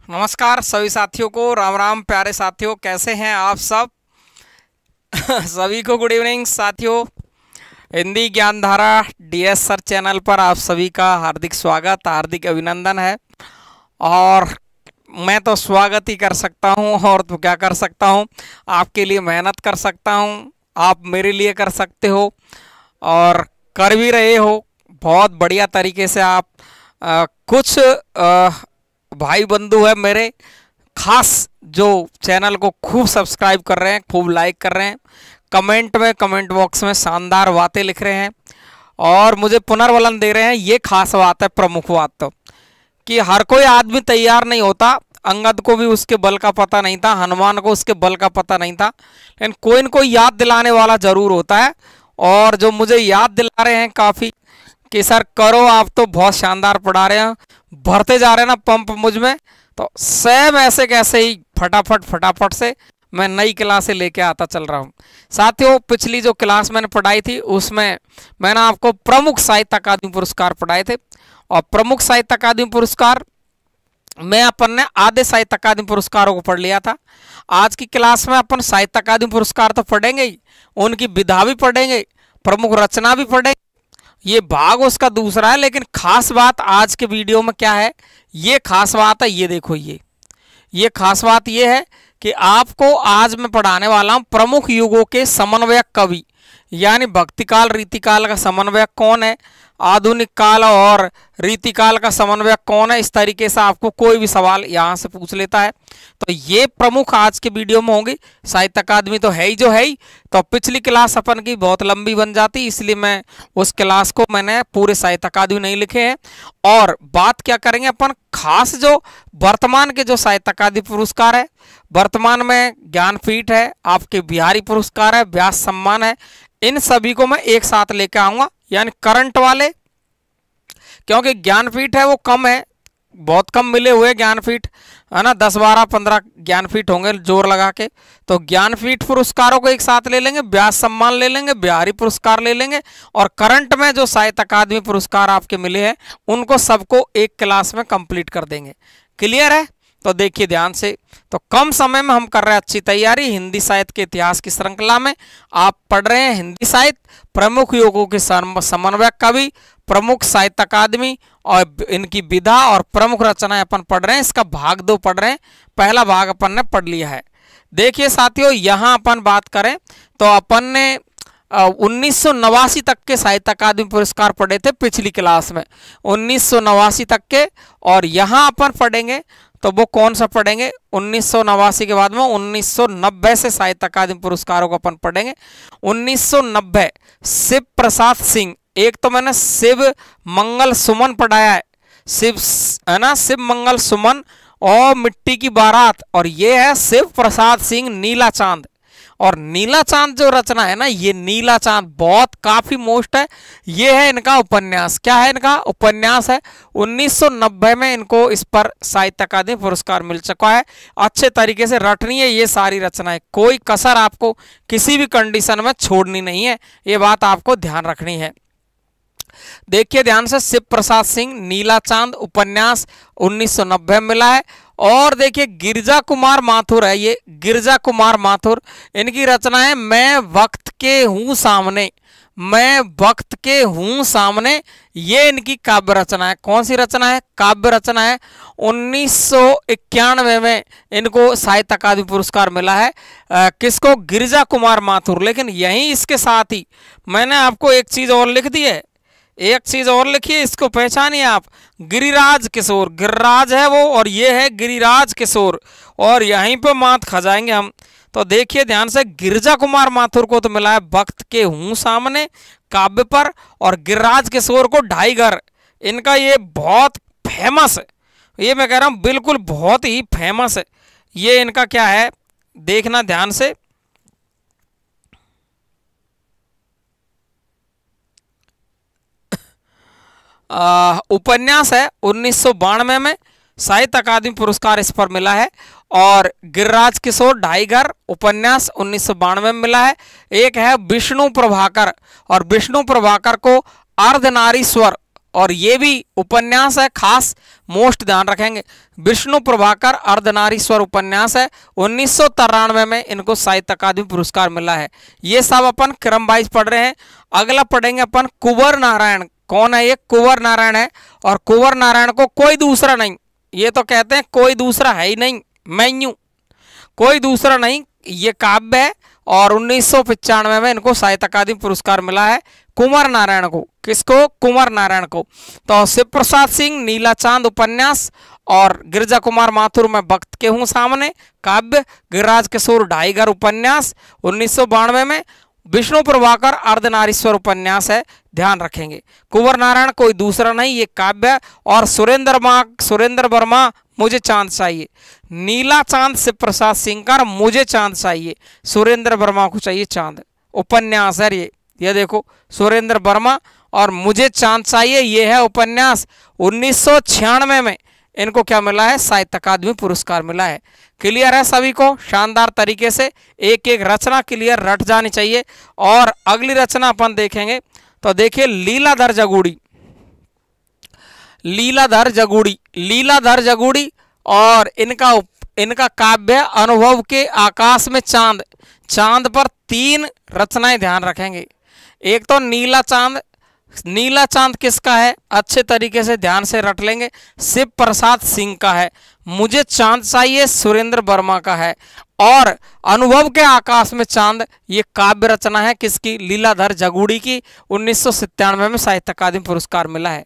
नमस्कार सभी साथियों को, राम राम प्यारे साथियों, कैसे हैं आप सब। सभी को गुड इवनिंग साथियों। Hindi Gyandhara DS sir channel पर आप सभी का हार्दिक स्वागत, हार्दिक अभिनंदन है। और मैं तो स्वागत ही कर सकता हूं, और तो क्या कर सकता हूं, आपके लिए मेहनत कर सकता हूं, आप मेरे लिए कर सकते हो और कर भी रहे हो बहुत बढ़िया तरीके से। आप कुछ भाई बंधु है मेरे खास जो चैनल को खूब सब्सक्राइब कर रहे हैं, खूब लाइक कर रहे हैं, कमेंट बॉक्स में शानदार बातें लिख रहे हैं और मुझे पुनर्बलन दे रहे हैं। ये खास बात है, प्रमुख बात तो कि हर कोई आदमी तैयार नहीं होता। अंगद को भी उसके बल का पता नहीं था, हनुमान को उसके बल का पता नहीं था, लेकिन कोई न कोई याद दिलाने वाला जरूर होता है। और जो मुझे याद दिला रहे हैं काफ़ी कि सर करो, आप तो बहुत शानदार पढ़ा रहे हैं, भरते जा रहे हैं ना पंप मुझ में, तो सेम ऐसे कैसे ही फटाफट से मैं नई क्लासें लेके आता चल रहा हूँ। साथियों, पिछली जो क्लास मैंने पढ़ाई थी उसमें मैंने आपको प्रमुख साहित्य अकादमी पुरस्कार पढ़ाए थे, और प्रमुख साहित्य अकादमी पुरस्कार में अपन ने आधे साहित्य अकादमी पुरस्कारों को पढ़ लिया था। आज की क्लास में अपन साहित्य अकादमी पुरस्कार तो पढ़ेंगे ही, उनकी विधा भी पढ़ेंगे, प्रमुख रचना भी पढ़ेंगे। ये भाग उसका दूसरा है, लेकिन खास बात आज के वीडियो में क्या है, ये खास बात है, ये देखो, ये खास बात ये है कि आपको आज मैं पढ़ाने वाला हूँ प्रमुख युगों के समन्वयक कवि, यानी भक्तिकाल रीतिकाल का समन्वयक कौन है, आधुनिक काल और रीतिकाल का समन्वयक कौन है। इस तरीके से आपको कोई भी सवाल यहाँ से पूछ लेता है, तो ये प्रमुख आज के वीडियो में होंगी। साहित्य अकादमी तो है ही जो है ही, तो पिछली क्लास अपन की बहुत लंबी बन जाती, इसलिए मैं उस क्लास को मैंने पूरे साहित्य अकादमी नहीं लिखे हैं। और बात क्या करेंगे अपन, खास जो वर्तमान के जो साहित्य अकादमी पुरस्कार है, वर्तमान में ज्ञानपीठ है, आपके बिहारी पुरस्कार है, व्यास सम्मान है, इन सभी को मैं एक साथ लेकर आऊँगा, यानी करंट वाले, क्योंकि ज्ञानपीठ है वो कम है, बहुत कम मिले हुए ज्ञानपीठ है ना, 10 12 15 ज्ञानपीठ होंगे जोर लगा के, तो ज्ञानपीठ पुरस्कारों को एक साथ ले लेंगे, व्यास सम्मान ले लेंगे, बिहारी पुरस्कार ले लेंगे, और करंट में जो साहित्य अकादमी पुरस्कार आपके मिले हैं उनको सबको एक क्लास में कंप्लीट कर देंगे। क्लियर है? तो देखिए ध्यान से, तो कम समय में हम कर रहे हैं अच्छी तैयारी। हिंदी साहित्य के इतिहास की श्रृंखला में आप पढ़ रहे हैं हिंदी साहित्य, प्रमुख युगों के समन्वयक कवि, प्रमुख साहित्य अकादमी और इनकी विधा, और प्रमुख रचनाएं अपन पढ़ रहे हैं। इसका भाग 2 पढ़ रहे हैं, पहला भाग अपन ने पढ़ लिया है। देखिए साथियों, यहाँ अपन बात करें तो अपन ने 1989 तक के साहित्य अकादमी पुरस्कार पढ़े थे पिछली क्लास में, 1989 तक के, और यहाँ अपन पढ़ेंगे तो वो कौन सा पढ़ेंगे, 1989 के बाद में 1990 से साहित्य अकादमी पुरस्कारों को अपन पढ़ेंगे। 1990 शिव प्रसाद सिंह, एक तो मैंने शिव मंगल सुमन पढ़ाया है, शिव है ना, शिव मंगल सुमन और मिट्टी की बारात, और ये है शिव प्रसाद सिंह नीला चांद। और नीला चांद जो रचना है ना, ये नीला चांद बहुत काफी मोस्ट है। ये है इनका उपन्यास, क्या है इनका उपन्यास है। 1990 में इनको इस पर साहित्य अकादमी पुरस्कार मिल चुका है। अच्छे तरीके से रटनी है ये सारी रचनाएं, कोई कसर आपको किसी भी कंडीशन में छोड़नी नहीं है, ये बात आपको ध्यान रखनी है। देखिए ध्यान से, शिव प्रसाद सिंह नीला चांद उपन्यास 1990 में मिला है। और देखिए गिरजा कुमार माथुर है, ये गिरजा कुमार माथुर, इनकी रचना है मैं वक्त के हूँ सामने, मैं वक्त के हूँ सामने, ये इनकी काव्य रचना है। कौन सी रचना है? काव्य रचना है। 1991 में इनको साहित्य अकादमी पुरस्कार मिला है। किसको? गिरजा कुमार माथुर। लेकिन यहीं इसके साथ ही मैंने आपको एक चीज और लिख दी है, एक चीज और लिखिए, इसको पहचानिए आप, गिरिराज किशोर, गिरिराज है वो, और ये है गिरिराज किशोर, और यहीं पे मात खा जाएंगे हम। तो देखिए ध्यान से, गिरजा कुमार माथुर को तो मिला है वक्त के हूँ सामने काव्य पर, और गिरिराज किशोर को ढाई घर, इनका ये बहुत फेमस है, ये मैं कह रहा हूँ बिल्कुल बहुत ही फेमस है। ये इनका क्या है, देखना ध्यान से, उपन्यास है। 1992 में साहित्य अकादमी पुरस्कार इस पर मिला है, और गिरिराज किशोर ढाई घर उपन्यास 1992 में मिला है। एक है विष्णु प्रभाकर, और विष्णु प्रभाकर को अर्धनारीश्वर और ये भी उपन्यास है, खास मोस्ट ध्यान रखेंगे। विष्णु प्रभाकर अर्धनारीश्वर उपन्यास है, 1993 में इनको साहित्य अकादमी पुरस्कार मिला है। ये सब अपन क्रम वाइज पढ़ रहे हैं। अगला पढ़ेंगे अपन कुंवर नारायण। कौन है ये? कुंवर नारायण है। और कुंवर नारायण को कोई दूसरा नहीं, ये तो कहते हैं कोई दूसरा है ही नहीं, मैं यूं, कोई दूसरा नहीं, ये काव्य है। और 1995 में इनको साहित्य अकादमी पुरस्कार मिला है कुंवर नारायण को। किसको? कुंवर नारायण को। तो शिव प्रसाद सिंह नीला चांद उपन्यास, और गिरजा कुमार माथुर में वक्त के हूँ सामने काव्य, गिरिराज किशोर ढाईगर उपन्यास 1992 में, विष्णु प्रभाकर अर्धनारीश्वर उपन्यास है, ध्यान रखेंगे। कुंवर नारायण कोई दूसरा नहीं, ये काव्य। और सुरेंद्र वर्मा मुझे चांद चाहिए। नीला चांद शिव प्रसाद सिंह का, मुझे चांद चाहिए सुरेंद्र वर्मा को चाहिए चांद उपन्यास है ये देखो, सुरेंद्र वर्मा और मुझे चांद चाहिए, ये है उपन्यास। 1996 में इनको क्या मिला है? साहित्य अकादमी पुरस्कार मिला है। क्लियर है सभी को? शानदार तरीके से एक एक रचना क्लियर रट जानी चाहिए। और अगली रचना अपन देखेंगे तो देखिए लीलाधर जगूड़ी। लीलाधर जगूड़ी और इनका काव्य अनुभव के आकाश में चांद। चांद पर 3 रचनाएं ध्यान रखेंगे। एक तो नीला चांद। नीला चांद किसका है? अच्छे तरीके से ध्यान से रट लेंगे, शिव प्रसाद सिंह का है। मुझे चांद चाहिए सुरेंद्र वर्मा का है। और अनुभव के आकाश में चांद, ये काव्य रचना है किसकी? लीलाधर जगूड़ी की। 1997 में साहित्य अकादमी पुरस्कार मिला है।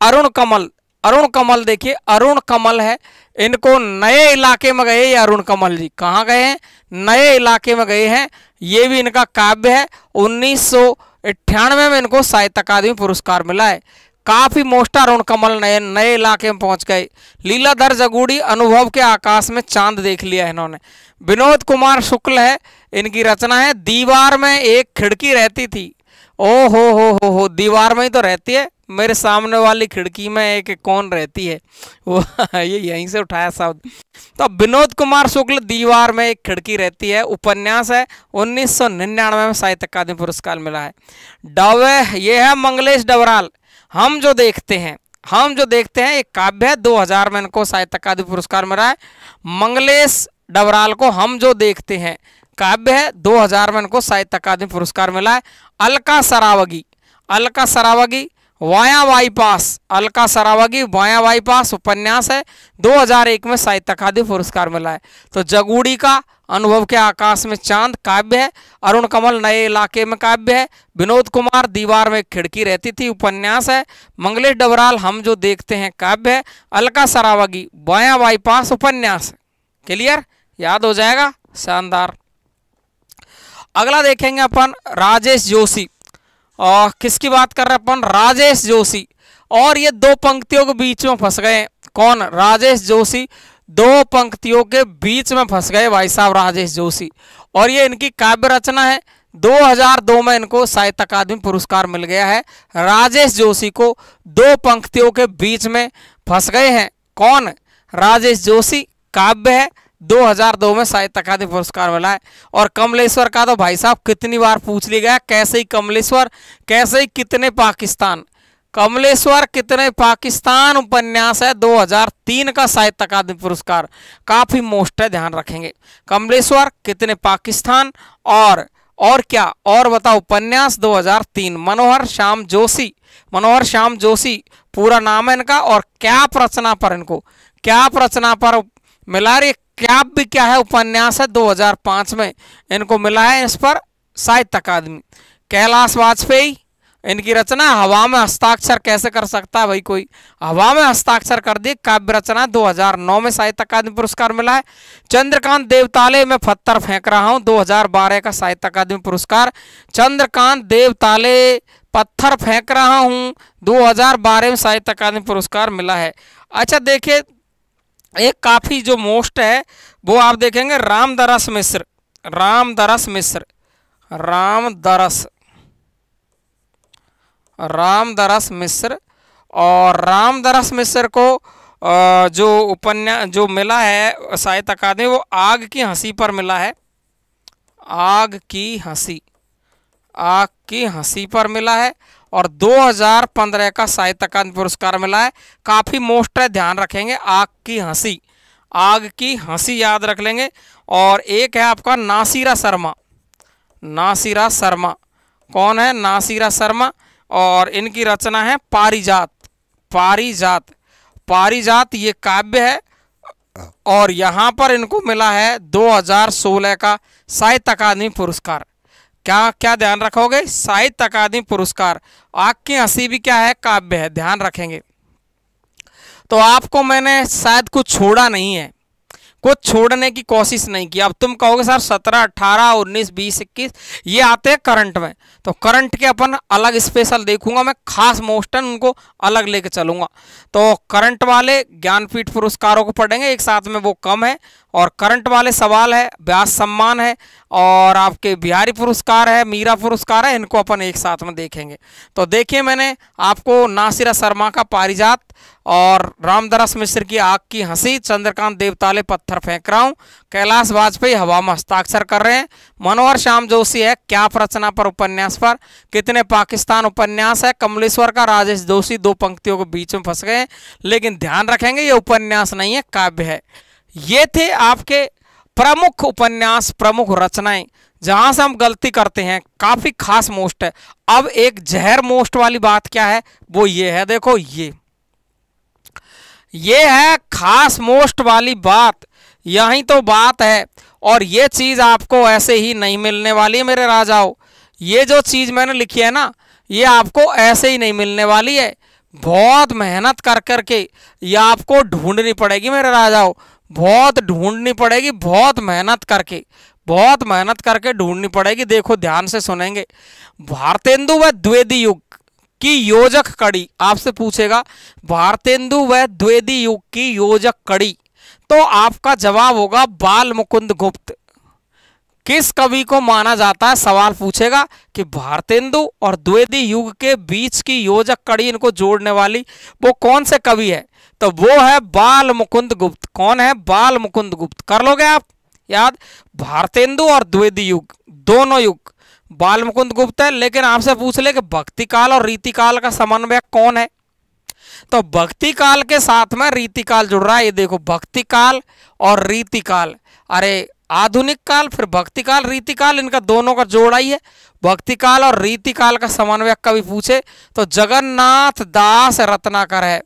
अरुण कमल देखिए, अरुण कमल है, इनको नए इलाके में गए ये अरुण कमल जी। कहाँ गए हैं? नए इलाके में गए हैं। ये भी इनका काव्य है। 1998 में इनको साहित्य अकादमी पुरस्कार मिला है। काफी मोस्ट अरुण कमल नए इलाके में पहुंच गए। लीलाधर जगूड़ी अनुभव के आकाश में चांद देख लिया है इन्होंने। विनोद कुमार शुक्ल है, इनकी रचना है दीवार में एक खिड़की रहती थी। ओ हो, दीवार में ही तो रहती है, मेरे सामने वाली खिड़की में एक कौन रहती है वो ये यहीं से उठाया शब्द। तो विनोद कुमार शुक्ल दीवार में एक खिड़की रहती है उपन्यास है। 1999 में साहित्य अकादमी पुरस्कार मिला है। डवे, ये है मंगलेश डबराल, हम जो देखते हैं एक काव्य है। 2000 में इनको साहित्य अकादमी पुरस्कार मिला है। मंगलेश डबराल को हम जो देखते हैं काव्य है। 2000 में इनको साहित्य अकादमी पुरस्कार मिला है। अलका सरावगी वाया बाईपास उपन्यास है। 2001 में साहित्य अकादमी पुरस्कार मिला है। तो जगूड़ी का अनुभव के आकाश में चांद काव्य है। अरुण कमल नए इलाके में काव्य है। विनोद कुमार दीवार में एक खिड़की रहती थी उपन्यास है। मंगलेश डबराल हम जो देखते हैं काव्य है। अलका सरावगी वाया बाईपास उपन्यास है। क्लियर? याद हो जाएगा, शानदार। अगला देखेंगे अपन राजेश जोशी। और किसकी बात कर रहे हैं अपन? राजेश जोशी। और ये 2 पंक्तियों के बीच में फंस गए। कौन? राजेश जोशी 2 पंक्तियों के बीच में फंस गए भाई साहब, राजेश जोशी। और ये इनकी काव्य रचना है। 2002 में इनको साहित्य अकादमी पुरस्कार मिल गया है। राजेश जोशी को 2 पंक्तियों के बीच में फंस गए हैं। कौन? राजेश जोशी, काव्य है। 2002 में साहित्य अकादमी पुरस्कार मिला है। और कमलेश्वर का तो भाई साहब कितनी बार पूछ लिया गया, कैसे ही कमलेश्वर, कैसे ही कितने पाकिस्तान। कमलेश्वर कितने पाकिस्तान उपन्यास है। 2003 का साहित्य अकादमी पुरस्कार, काफी मोस्ट है, ध्यान रखेंगे। कमलेश्वर कितने पाकिस्तान और क्या और बताओ उपन्यास 2003। मनोहर श्याम जोशी पूरा नाम है इनका। और क्या रचना पर मिला रे, काव्य क्या है? उपन्यास है। 2005 में इनको मिला है इस पर साहित्य अकादमी। कैलाश वाजपेयी, इनकी रचना हवा में हस्ताक्षर कैसे कर सकता है भाई कोई, हवा में हस्ताक्षर कर दिए, काव्य रचना। 2009 में साहित्य अकादमी पुरस्कार मिला है। चंद्रकांत देवताले में पत्थर फेंक रहा हूं, 2012 का साहित्य अकादमी पुरस्कार। चंद्रकांत देवताले पत्थर फेंक रहा हूं, 2012 में साहित्य अकादमी पुरस्कार मिला है। अच्छा देखिए, एक काफी जो मोस्ट है वो आप देखेंगे रामदरस मिश्र। और रामदरस मिश्र को जो मिला है साहित्य अकादमी, वो आग की हंसी पर मिला है। आग की हंसी पर मिला है। और 2015 का साहित्य अकादमी पुरस्कार मिला है। काफ़ी मोस्ट है, ध्यान रखेंगे। आग की हंसी, आग की हंसी याद रख लेंगे। और एक है आपका नासिरा शर्मा, नासिरा शर्मा कौन है? नासिरा शर्मा, और इनकी रचना है पारिजात। पारिजात, पारिजात ये काव्य है और यहाँ पर इनको मिला है 2016 का साहित्य अकादमी पुरस्कार। क्या क्या ध्यान रखोगे? साहित्य अकादमी पुरस्कार। आग की हंसी भी क्या है? काव्य है, ध्यान रखेंगे। तो आपको मैंने शायद कुछ छोड़ा नहीं है, कुछ छोड़ने की कोशिश नहीं की। अब तुम कहोगे सर 17, 18, 19, 20, 21 ये आते हैं करंट में, तो करंट के अपन अलग स्पेशल देखूंगा मैं, खास मोस्टन उनको अलग लेके चलूंगा। तो करंट वाले ज्ञानपीठ पुरस्कारों को पढ़ेंगे एक साथ में, वो कम है। और करंट वाले सवाल है, व्यास सम्मान है और आपके बिहारी पुरस्कार है, मीरा पुरस्कार है, इनको अपन एक साथ में देखेंगे। तो देखिए मैंने आपको नासिरा शर्मा का पारिजात और रामदास मिश्र की आग की हंसी, चंद्रकांत देवताले पत्थर फेंक रहा हूँ, कैलाश वाजपेयी हवा में हस्ताक्षर कर रहे हैं, मनोहर श्याम जोशी है क्या रचना पर उपन्यास पर, कितने पाकिस्तान उपन्यास है, कमलेश्वर का राजेश जोशी दो पंक्तियों के बीच में फंस गए। लेकिन ध्यान रखेंगे ये उपन्यास नहीं है, काव्य है। ये थे आपके प्रमुख उपन्यास, प्रमुख रचनाएं जहां से हम गलती करते हैं। काफी खास मोस्ट है। अब एक जहर मोस्ट वाली बात क्या है? वो ये है, देखो ये है खास मोस्ट वाली बात, यही तो बात है। और ये चीज आपको ऐसे ही नहीं मिलने वाली है मेरे राजाओं। ये जो चीज मैंने लिखी है ना, ये आपको ऐसे ही नहीं मिलने वाली है, बहुत मेहनत कर करके ये आपको ढूंढनी पड़ेगी मेरे राजाओं, बहुत ढूंढनी पड़ेगी, बहुत मेहनत करके, बहुत मेहनत करके ढूंढनी पड़ेगी। देखो ध्यान से सुनेंगे। भारतेंदु व द्विवेदी युग की योजक कड़ी आपसे पूछेगा, भारतेंदु व द्विवेदी युग की योजक कड़ी, तो आपका जवाब होगा बाल मुकुंद गुप्त। किस कवि को माना जाता है? सवाल पूछेगा कि भारतेंदु और द्विवेदी युग के बीच की योजक कड़ी, इनको जोड़ने वाली वो कौन से कवि है? तो वो है बाल मुकुंद गुप्त। कौन है? बाल मुकुंद गुप्त। कर लोगे आप याद? भारतेंदु और द्विवेदी युग, दोनों युग बाल मुकुंद गुप्त है। लेकिन आपसे पूछ ले कि भक्ति काल और रीति काल का समन्वय कौन है? तो भक्ति काल के साथ में रीति काल जुड़ रहा है। ये देखो भक्ति काल और रीति काल, अरे आधुनिक काल फिर भक्ति काल रीति काल, इनका दोनों का जोड़ा ही है। भक्ति काल और रीति काल का समन्वय कवि पूछे तो जगन्नाथ दास रत्नाकर है,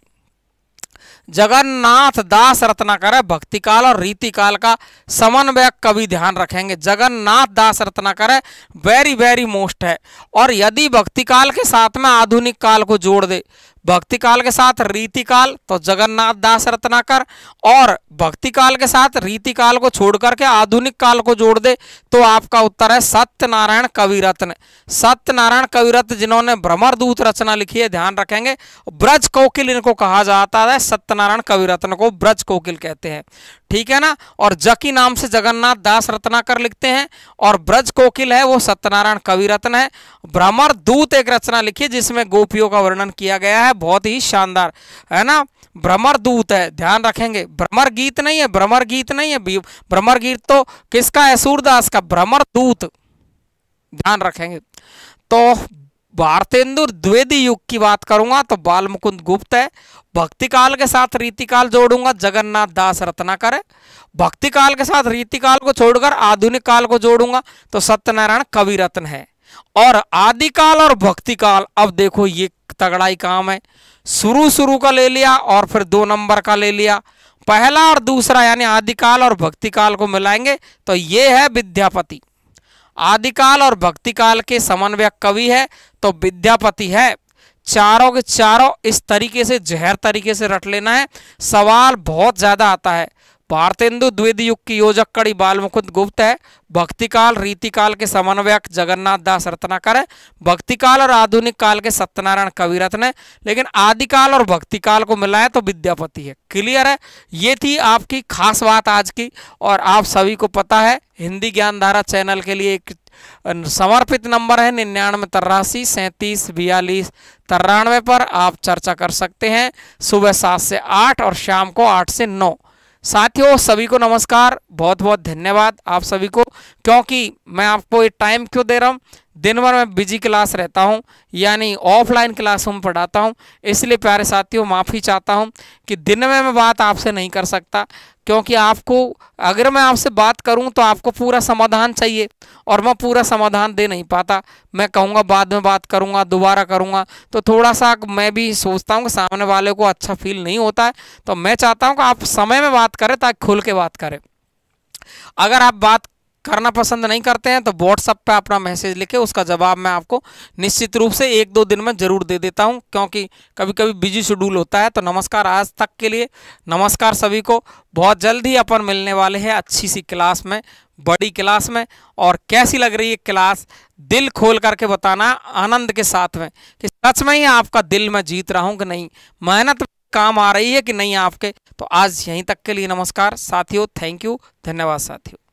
जगन्नाथ दास रत्नाकर है। भक्ति काल और रीति काल का समन्वय कवि, ध्यान रखेंगे, जगन्नाथ दास रत्नाकर है। वेरी वेरी मोस्ट है। और यदि भक्ति काल के साथ में आधुनिक काल को जोड़ दे, भक्ति काल के साथ रीति काल, तो जगन्नाथ दास रत्नाकर, और भक्ति काल के साथ रीति काल को छोड़ करके आधुनिक काल को जोड़ दे तो आपका उत्तर है सत्यनारायण कविरत्न। सत्यनारायण कविरत्न जिन्होंने भ्रमरदूत रचना लिखी है, ध्यान रखेंगे। ब्रज कोकिल इनको कहा जाता है, सत्यनारायण कविरत्न को ब्रज कोकिल कहते हैं, ठीक है ना। और जकी नाम से जगन्नाथ दास रत्नाकर लिखते हैं और ब्रज कोकिल है वो सत्यनारायण कविरत्न है। भ्रमरदूत एक रचना लिखी है जिसमें गोपियों का वर्णन किया गया है, बहुत ही शानदार है ना। भ्रमरदूत है, ध्यान रखेंगे। भ्रमर गीत नहीं है, भ्रमर गीत नहीं है, भ्रमर गीत तो किसका है? सूरदास का। भ्रमरदूत ध्यान रखेंगे। तो भारतेंदु द्विवेदी युग की बात करूंगा तो बाल मुकुंद गुप्त है। भक्ति काल के साथ रीति काल जोड़ूंगा, जगन्नाथ दास रत्नाकर है। भक्ति काल के साथ रीति काल को छोड़कर आधुनिक काल को जोड़ूंगा तो सत्यनारायण कविरत्न है। और आदिकाल और भक्ति काल, अब देखो ये तगड़ाई काम है। शुरू का ले लिया और फिर 2 नंबर का ले लिया, पहला और दूसरा यानी आदिकाल और भक्ति काल को मिलाएंगे तो ये है विद्यापति। आदिकाल और भक्ति काल के समन्वय कवि है तो विद्यापति है। चारों के चारों इस तरीके से जहर तरीके से रट लेना है, सवाल बहुत ज्यादा आता है। भारतेंदु द्विवेदी युग की योजक कड़ी बाल मुकुंद गुप्त है। भक्ति काल रीति काल के समन्वयक जगन्नाथ दास रत्नाकर है। भक्ति काल और आधुनिक काल के सत्यनारायण कविरत्न है। लेकिन आदिकाल और भक्ति काल को मिलाए तो विद्यापति है। क्लियर है? ये थी आपकी खास बात आज की। और आप सभी को पता है हिंदी ज्ञानधारा चैनल के लिए एक समर्पित नंबर है 99 83 37 42 93 पर आप चर्चा कर सकते हैं सुबह 7 से 8 और शाम को 8 से 9। साथियों सभी को नमस्कार, बहुत बहुत धन्यवाद आप सभी को। क्योंकि मैं आपको ये टाइम क्यों दे रहा हूँ, दिन भर मैं बिजी क्लास रहता हूं, यानी ऑफलाइन क्लासों में पढ़ाता हूं। इसलिए प्यारे साथियों माफ़ी चाहता हूं कि दिन में मैं बात आपसे नहीं कर सकता, क्योंकि आपको अगर मैं आपसे बात करूं तो आपको पूरा समाधान चाहिए और मैं पूरा समाधान दे नहीं पाता। मैं कहूँगा बाद में बात करूँगा, दोबारा करूँगा, तो थोड़ा सा मैं भी सोचता हूँ कि सामने वाले को अच्छा फील नहीं होता है। तो मैं चाहता हूँ कि आप समय में बात करें ताकि खुल के बात करें। अगर आप बात करना पसंद नहीं करते हैं तो व्हाट्सएप पे अपना मैसेज लिखे, उसका जवाब मैं आपको निश्चित रूप से 1-2 दिन में ज़रूर दे देता हूं, क्योंकि कभी कभी बिजी शेड्यूल होता है। तो नमस्कार आज तक के लिए, नमस्कार सभी को। बहुत जल्द ही अपन मिलने वाले हैं अच्छी सी क्लास में, बड़ी क्लास में। और कैसी लग रही है क्लास, दिल खोल करके बताना आनंद के साथ में कि सच में ही आपका दिल मैं जीत रहा हूँ कि नहीं, मेहनत काम आ रही है कि नहीं आपके। तो आज यहीं तक के लिए नमस्कार साथियों, थैंक यू, धन्यवाद साथियों।